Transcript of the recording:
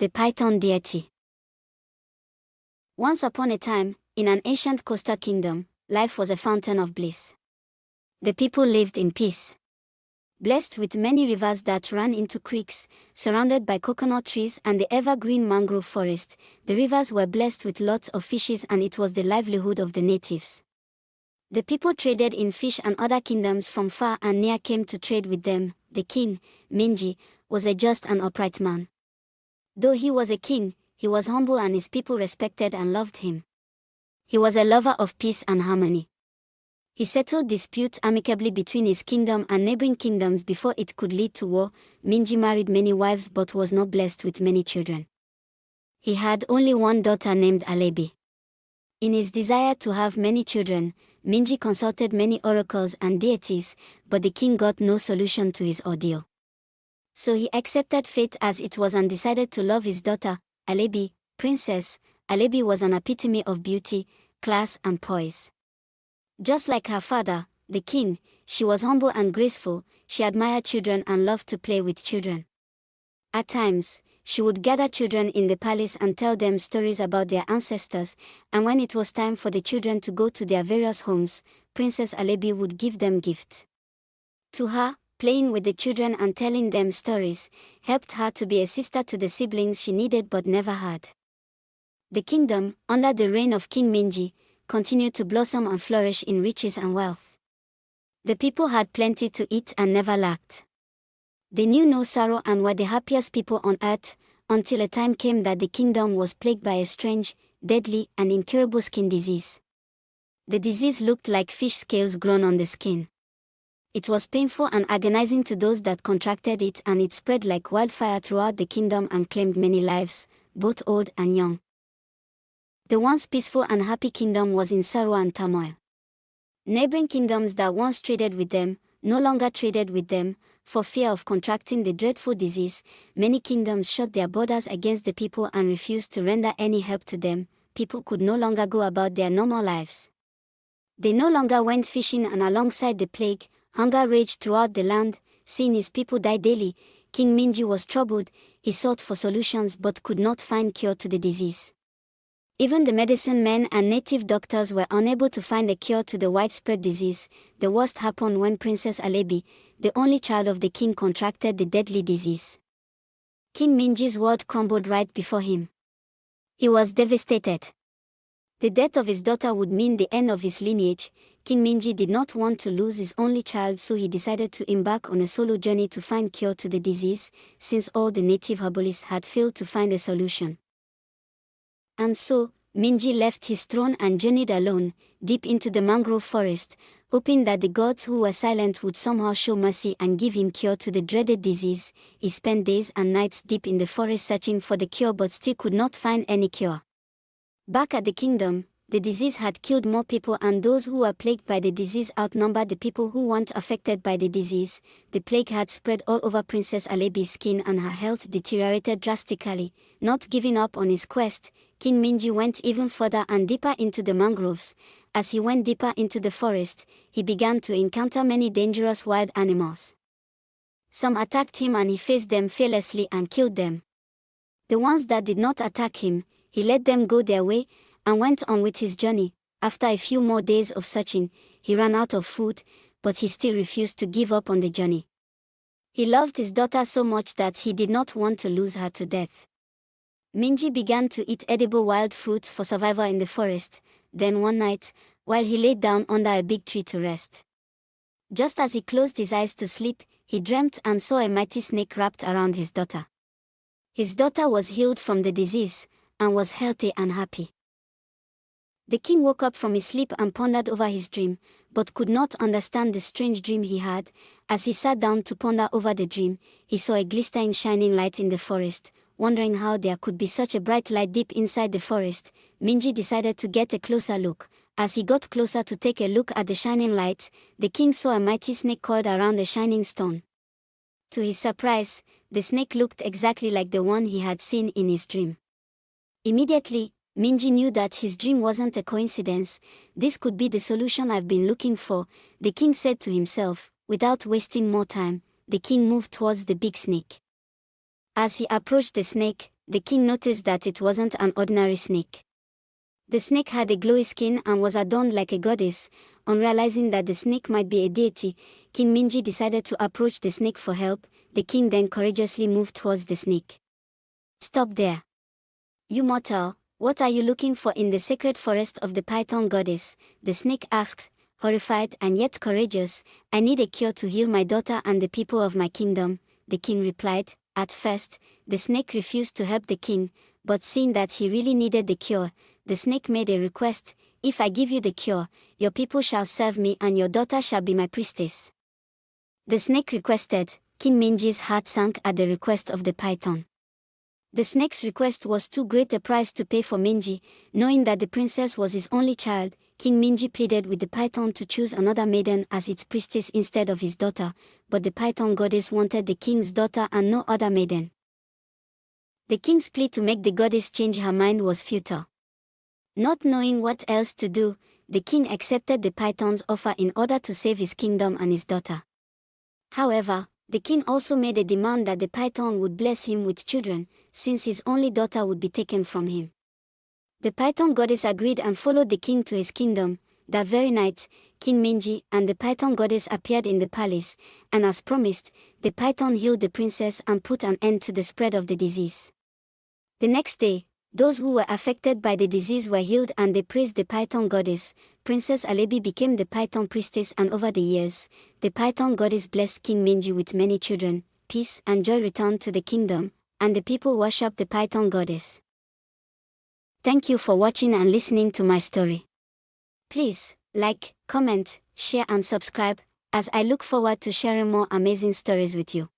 The Python Deity. Once upon a time, in an ancient coastal kingdom, life was a fountain of bliss. The people lived in peace, blessed with many rivers that ran into creeks, surrounded by coconut trees and the evergreen mangrove forest. The rivers were blessed with lots of fishes, and it was the livelihood of the natives. The people traded in fish, and other kingdoms from far and near came to trade with them. The king, Minji, was a just and upright man. Though he was a king, he was humble, and his people respected and loved him. He was a lover of peace and harmony. He settled disputes amicably between his kingdom and neighboring kingdoms before it could lead to war. Minji married many wives but was not blessed with many children. He had only one daughter named Alebi. In his desire to have many children, Minji consulted many oracles and deities, but the king got no solution to his ordeal. So he accepted fate as it was and decided to love his daughter, Alebi, Princess. Alebi was an epitome of beauty, class and poise. Just like her father, the king, she was humble and graceful. She admired children and loved to play with children. At times, she would gather children in the palace and tell them stories about their ancestors, and when it was time for the children to go to their various homes, Princess Alebi would give them gifts. To her, playing with the children and telling them stories helped her to be a sister to the siblings she needed but never had. The kingdom, under the reign of King Minji, continued to blossom and flourish in riches and wealth. The people had plenty to eat and never lacked. They knew no sorrow and were the happiest people on earth, until a time came that the kingdom was plagued by a strange, deadly, and incurable skin disease. The disease looked like fish scales grown on the skin. It was painful and agonizing to those that contracted it, and it spread like wildfire throughout the kingdom and claimed many lives, both old and young. The once peaceful and happy kingdom was in sorrow and turmoil. Neighboring kingdoms that once traded with them, no longer traded with them, for fear of contracting the dreadful disease. Many kingdoms shut their borders against the people and refused to render any help to them. People could no longer go about their normal lives. They no longer went fishing, and alongside the plague, hunger raged throughout the land. Seeing his people die daily, King Minji was troubled. He sought for solutions but could not find cure to the disease. Even the medicine men and native doctors were unable to find a cure to the widespread disease. The worst happened when Princess Alebi, the only child of the king, contracted the deadly disease. King Minji's world crumbled right before him. He was devastated. The death of his daughter would mean the end of his lineage. King Minji did not want to lose his only child, so he decided to embark on a solo journey to find cure to the disease, since all the native herbalists had failed to find a solution. And so, Minji left his throne and journeyed alone, deep into the mangrove forest, hoping that the gods who were silent would somehow show mercy and give him cure to the dreaded disease. He spent days and nights deep in the forest searching for the cure but still could not find any cure. Back at the kingdom, the disease had killed more people, and those who were plagued by the disease outnumbered the people who weren't affected by the disease. The plague had spread all over Princess Alebi's skin and her health deteriorated drastically. Not giving up on his quest, King Minji went even further and deeper into the mangroves. As he went deeper into the forest, he began to encounter many dangerous wild animals. Some attacked him and he faced them fearlessly and killed them. The ones that did not attack him, he let them go their way and went on with his journey. After a few more days of searching, he ran out of food, but he still refused to give up on the journey. He loved his daughter so much that he did not want to lose her to death. Minji began to eat edible wild fruits for survival in the forest. Then one night, while he laid down under a big tree to rest, just as he closed his eyes to sleep, he dreamt and saw a mighty snake wrapped around his daughter. His daughter was healed from the disease and was healthy and happy. The king woke up from his sleep and pondered over his dream, but could not understand the strange dream he had. As he sat down to ponder over the dream, he saw a glistening shining light in the forest. Wondering how there could be such a bright light deep inside the forest, Minji decided to get a closer look. As he got closer to take a look at the shining light, the king saw a mighty snake coiled around a shining stone. To his surprise, the snake looked exactly like the one he had seen in his dream. Immediately, Minji knew that his dream wasn't a coincidence. This could be the solution I've been looking for, the king said to himself. Without wasting more time, the king moved towards the big snake. As he approached the snake, the king noticed that it wasn't an ordinary snake. The snake had a glowy skin and was adorned like a goddess. On realizing that the snake might be a deity, King Minji decided to approach the snake for help. The king then courageously moved towards the snake. "Stop there. You mortal, what are you looking for in the sacred forest of the Python goddess?" the snake asked, horrified and yet courageous. "I need a cure to heal my daughter and the people of my kingdom," the king replied. At first, the snake refused to help the king, but seeing that he really needed the cure, the snake made a request: "If I give you the cure, your people shall serve me and your daughter shall be my priestess." The snake requested. King Minji's heart sank at the request of the python. The snake's request was too great a price to pay for Minji. Knowing that the princess was his only child, King Minji pleaded with the python to choose another maiden as its priestess instead of his daughter, but the python goddess wanted the king's daughter and no other maiden. The king's plea to make the goddess change her mind was futile. Not knowing what else to do, the king accepted the python's offer in order to save his kingdom and his daughter. However, the king also made a demand that the python would bless him with children, since his only daughter would be taken from him. The python goddess agreed and followed the king to his kingdom. That very night, King Minji and the python goddess appeared in the palace, and as promised, the python healed the princess and put an end to the spread of the disease. The next day, those who were affected by the disease were healed and they praised the python goddess. Princess Alebi became the python priestess, and over the years, the python goddess blessed King Minji with many children. Peace and joy returned to the kingdom, and the people worshipped the python goddess. Thank you for watching and listening to my story. Please, like, comment, share and subscribe, as I look forward to sharing more amazing stories with you.